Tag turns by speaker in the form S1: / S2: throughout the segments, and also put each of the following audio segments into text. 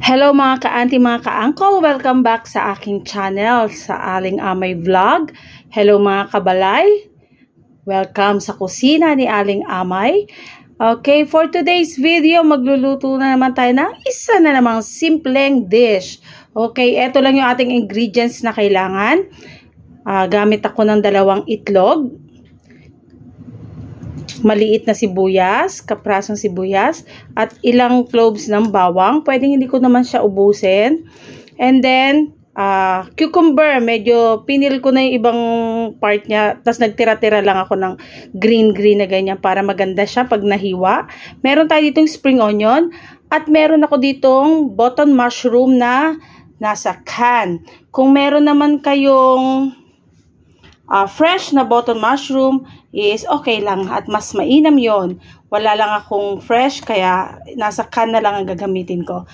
S1: Hello mga ka-auntie, mga ka-uncle, welcome back sa aking channel, sa Aling Amay Vlog. Hello mga kabalay, welcome sa kusina ni Aling Amay. Okay, for today's video, magluluto na naman tayo ng isa na namang simpleng dish. Okay, eto lang yung ating ingredients na kailangan. Gamit ako ng 2 itlog, maliit na sibuyas, kaprasong sibuyas, at ilang cloves ng bawang. Pwedeng hindi ko naman siya ubusin. And then, cucumber. Medyo pinil ko na yung ibang part niya. Tapos nagtira-tira lang ako ng green-green na ganyan para maganda siya pag nahiwa. Meron tayo ditong spring onion. At meron ako ditong button mushroom na nasa can. Kung meron naman kayong fresh na button mushroom, is okay lang at mas mainam yon. Wala lang akong fresh kaya nasa can na lang ang gagamitin ko.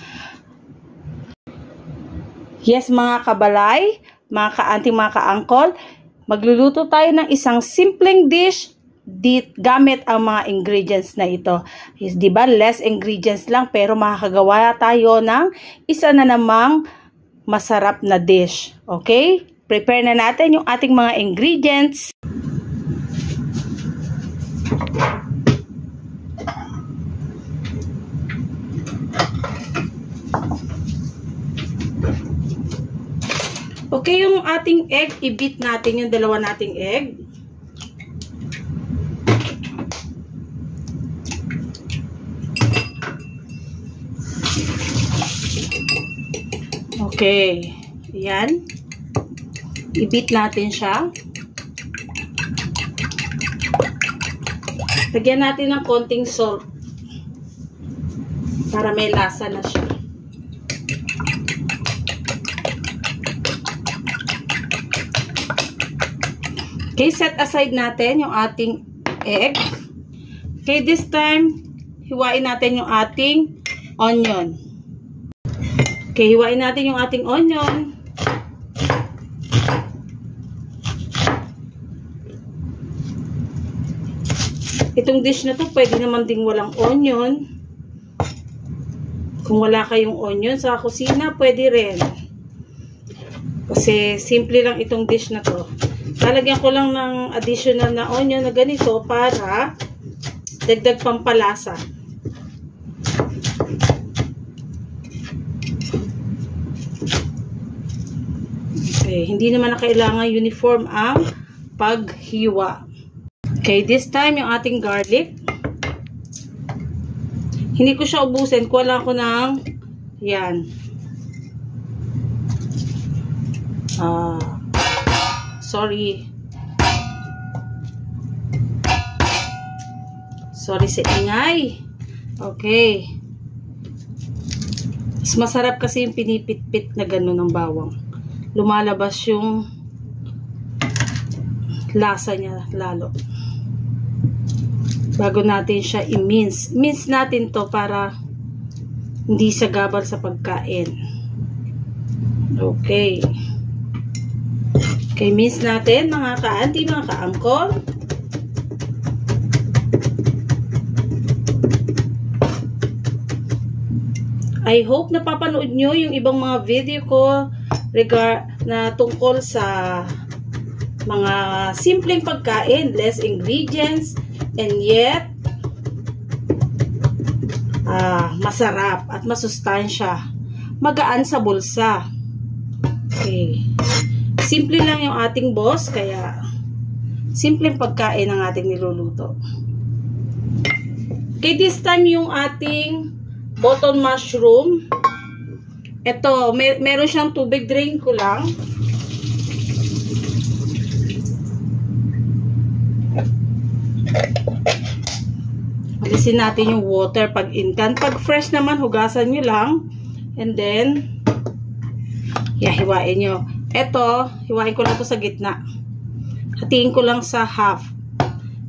S1: Yes mga kabalay, mga ka-auntie, mga ka-uncle, magluluto tayo ng isang simpleng dish gamit ang mga ingredients na ito. Is, diba, less ingredients lang pero makakagawa tayo ng isa na namang masarap na dish. Okay? Prepare na natin yung ating mga ingredients. Okay, yung ating egg, i-beat natin yung 2 nating egg. Okay, ayan. I-beat natin siya. Lagyan natin ng konting salt para may lasa na siya. Okay, set aside natin yung ating egg. Okay, this time, hiwain natin yung ating onion. Okay, hiwain natin yung ating onion. Itong dish na to, pwede naman ding walang onion. Kung wala kayong onion sa kusina, pwede rin. Kasi simple lang itong dish na to. Lalagyan ko lang ng additional na onion na ganito para dagdag pampalasa. Okay, hindi naman na kailangan uniform ang paghiwa. Okay, this time yung ating garlic. Hindi ko siya ubusin. Kuha lang ako ng yan. Sorry. Sorry sa ingay. Okay. Mas masarap kasi yung pinipit-pit na gano'n ng bawang. Lumalabas yung lasa niya lalo. Bago natin siya i-mince. Mince natin to para hindi sagabal sa pagkain. Okay. Okay, mince natin mga ka-auntie, mga ka-uncle. I hope napapanood nyo yung ibang mga video ko na tungkol sa mga simpleng pagkain, less ingredients, and yet masarap at masustansya, magaan sa bulsa. Okay, simple lang yung ating boss, kaya simpleng pagkain ang ating niluluto. Okay, this time yung ating button mushroom, ito, meron siyang tubig, drain ko lang. Alisin natin yung water pag in-can. Pag fresh naman, hugasan nyo lang. And then, hiwain nyo. Ito, hiwain ko lang ito sa gitna. Hatiin ko lang sa half.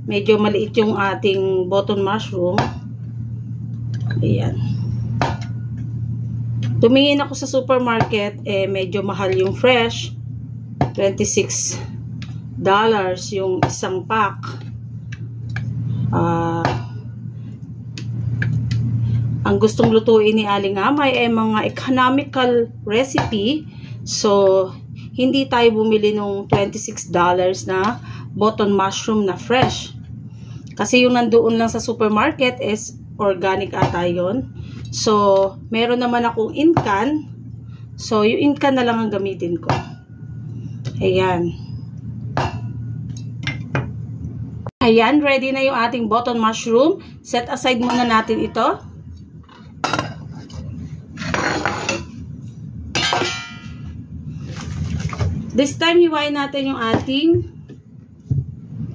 S1: Medyo maliit yung ating button mushroom. Ayan. Tumingin ako sa supermarket, medyo mahal yung fresh. $26 yung isang pack. ang gustong lutuin ni Aling Amay ay mga economical recipe. So, hindi tayo bumili nung $26 na button mushroom na fresh. Kasi yung nandoon lang sa supermarket is organic ata yun. So, meron naman akong in-can. So, yung in-can na lang ang gamitin ko. Ayan. Ayan, ready na yung ating button mushroom. Set aside muna natin ito. This time, hiwain natin yung ating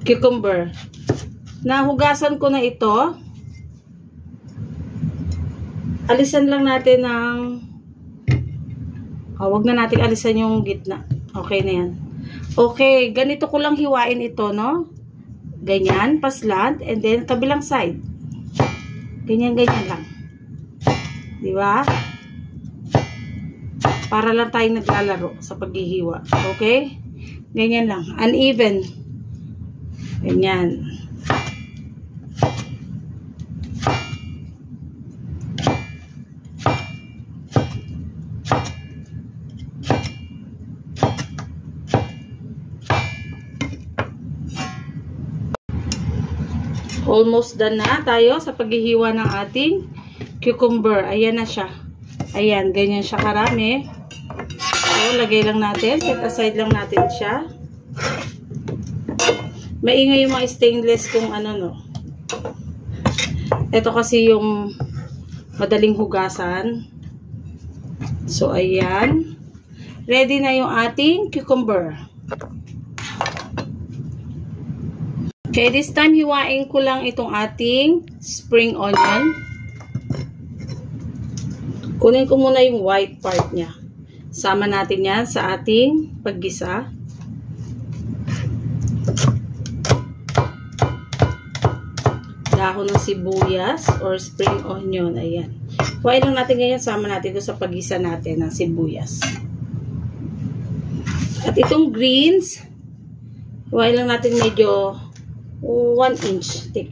S1: cucumber. Nahugasan ko na ito. Alisan lang natin ng... wag na natin alisan yung gitna. Okay na yan. Okay, ganito ko lang hiwain ito, no? Ganyan, paslant, and then kabilang side. Ganyan-ganyan lang. Diba? Para lang tayong naglalaro sa paghihiwa. Okay? Ganyan lang. Uneven. Ganyan. Almost done na tayo sa paghihiwa ng ating cucumber. Ayan na siya. Ayan, ganyan siya karami. So, lagay lang natin. Set aside lang natin siya. Maingay yung mga stainless kung ano, no. Ito kasi yung madaling hugasan. So, ayan. Ready na yung ating cucumber. Okay, this time hiwain ko lang itong ating spring onion. Kunin ko muna yung white part niya. Sama natin yan sa ating paggisa. Dahon ng sibuyas or spring onion. Ayan. Hiwain lang natin ganyan. Sama natin ito sa paggisa natin ng sibuyas. At itong greens, hiwain lang natin medyo 1 inch thick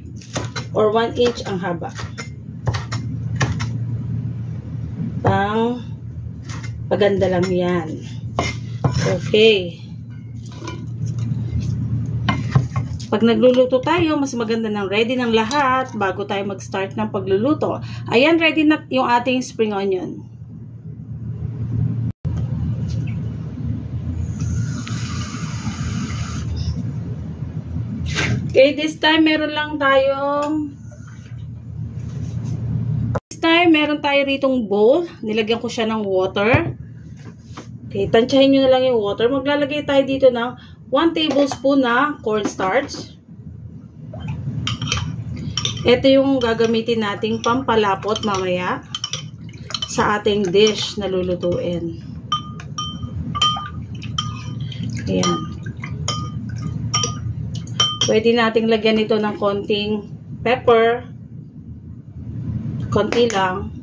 S1: or 1 inch ang haba. Paganda lang yan. Okay. Pag nagluluto tayo, mas maganda ng ready ng lahat bago tayo mag-start ng pagluluto. Ayan, ready na yung ating spring onion. Okay, this time meron tayo ritong bowl. Nilagyan ko siya ng water. Okay, tansyahin nyo na lang yung water. Maglalagay tayo dito ng 1 tablespoon na cornstarch. Ito yung gagamitin nating pampalapot mamaya sa ating dish na lulutuin. Ayan. Pwede nating lagyan ito ng konting pepper. Konti lang.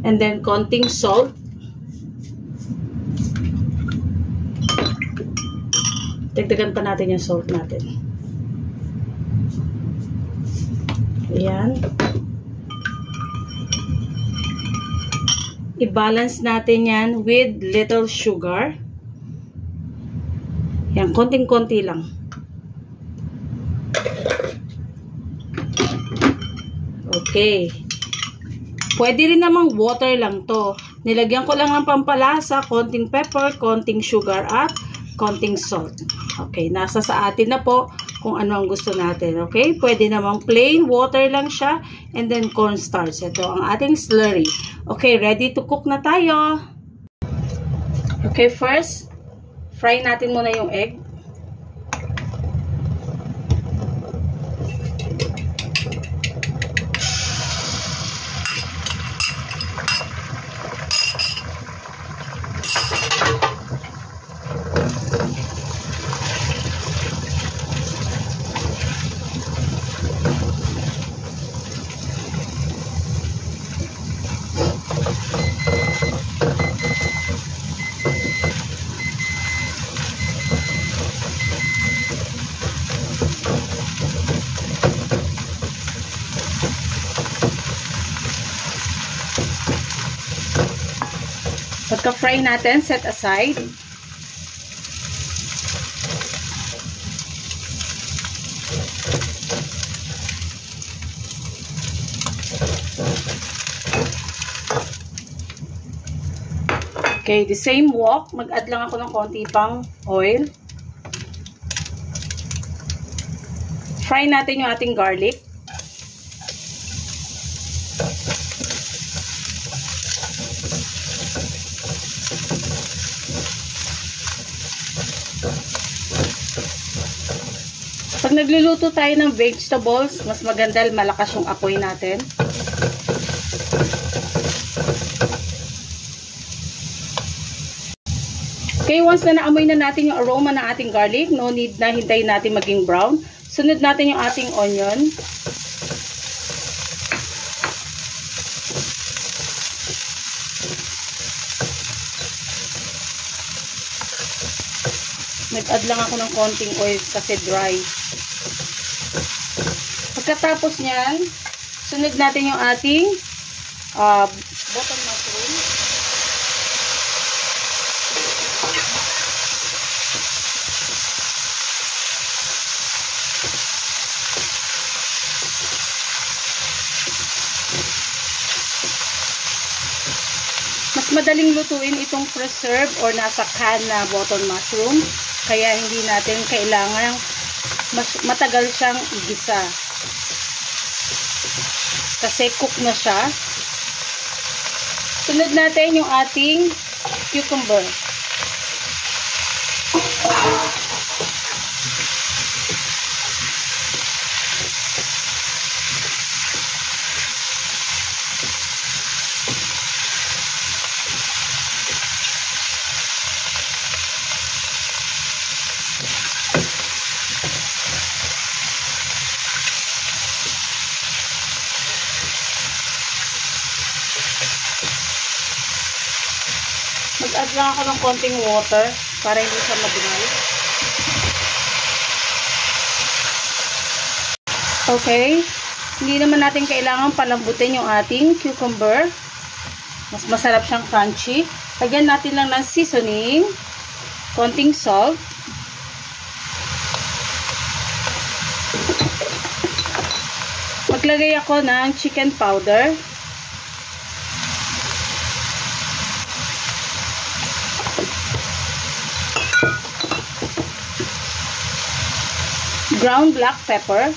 S1: And then, konting salt. Dagdagan pa natin yung salt natin. Ayan. I-balance natin yan with little sugar. Yan, konting-konti lang. Okay. Pwede rin namang water lang to. Nilagyan ko lang ng pampalasa, konting pepper, konting sugar, at konting salt. Okay, nasa sa atin na po kung ano ang gusto natin. Okay, pwede namang plain water lang siya, and then cornstarch. Ito ang ating slurry. Okay, ready to cook na tayo. Okay, first, fry natin muna yung egg. Pagka-fry natin, set aside. Okay, the same wok. Mag-add lang ako ng konti pang oil. Fry natin yung ating garlic. Pag nagluluto tayo ng vegetables, mas maganda malakas yung apoy natin. Okay, once na naamoy na natin yung aroma ng ating garlic, no need na hintayin natin maging brown. Sunod natin yung ating onion. Nag-add lang ako ng konting oil kasi dry. Pagkatapos nyan, sunod natin yung ating button mushroom. Mas madaling lutuin itong preserve or nasa can na button mushroom. Kaya hindi natin kailangan matagal siyang igisa. Kasi cook na siya. Sunod natin yung ating cucumber. Mag-add lang ako ng konting water para hindi siya madunay. Okay. Hindi naman natin kailangan palambutin yung ating cucumber. Mas masarap siyang crunchy. Lagyan natin lang ng seasoning. Konting salt. Maglagay ako ng chicken powder. Ground black pepper.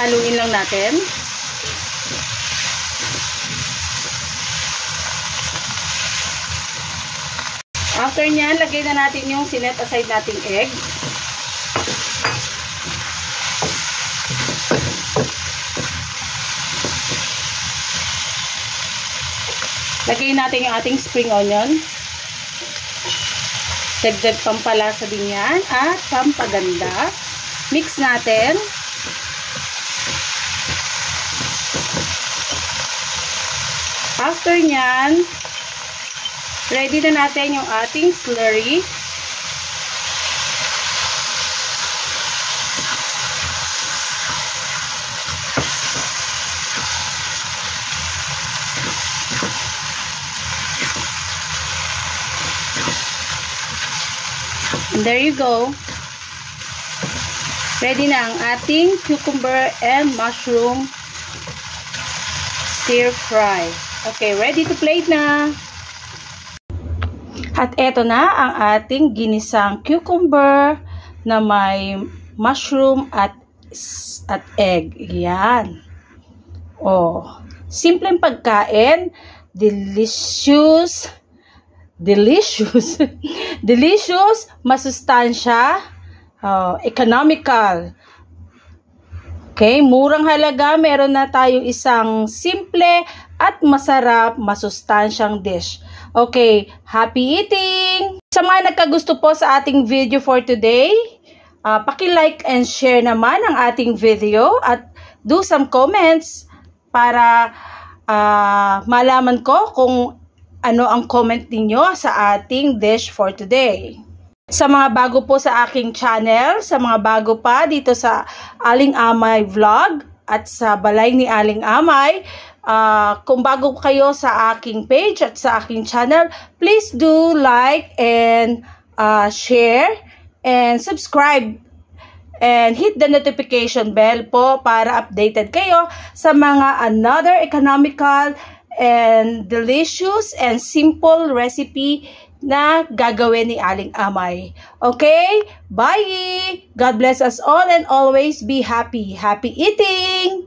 S1: Haluin lang natin. After nyan, lagay na natin yung sinet aside nating egg. Lagay natin yung ating spring onion. Dagdag pampalasa din yan at pampaganda. Mix natin. After nyan, ready na natin yung ating slurry. And there you go. Ready na ang ating cucumber and mushroom stir fry. Okay, ready to plate na. At eto na ang ating ginisang cucumber na may mushroom at egg. Yan. Oh, simpleng pagkain, delicious, masustansya, economical. Okay, murang halaga, meron na tayo isang simple at masarap, masustansyang dish. Okay, happy eating! Sa mga nagkagusto po sa ating video for today, paki-like and share naman ang ating video at do some comments para malaman ko kung ano ang comment ninyo sa ating dish for today. Sa mga bago po sa aking channel, sa mga bago pa dito sa Aling Amay Vlog at sa Balay ni Aling Amay, kung bago kayo sa aking page at sa aking channel, please do like and share and subscribe and hit the notification bell po para updated kayo sa mga another economical and delicious and simple recipe na gagawin ni Aling Amay. Okay? Bye! God bless us all and always be happy. Happy eating!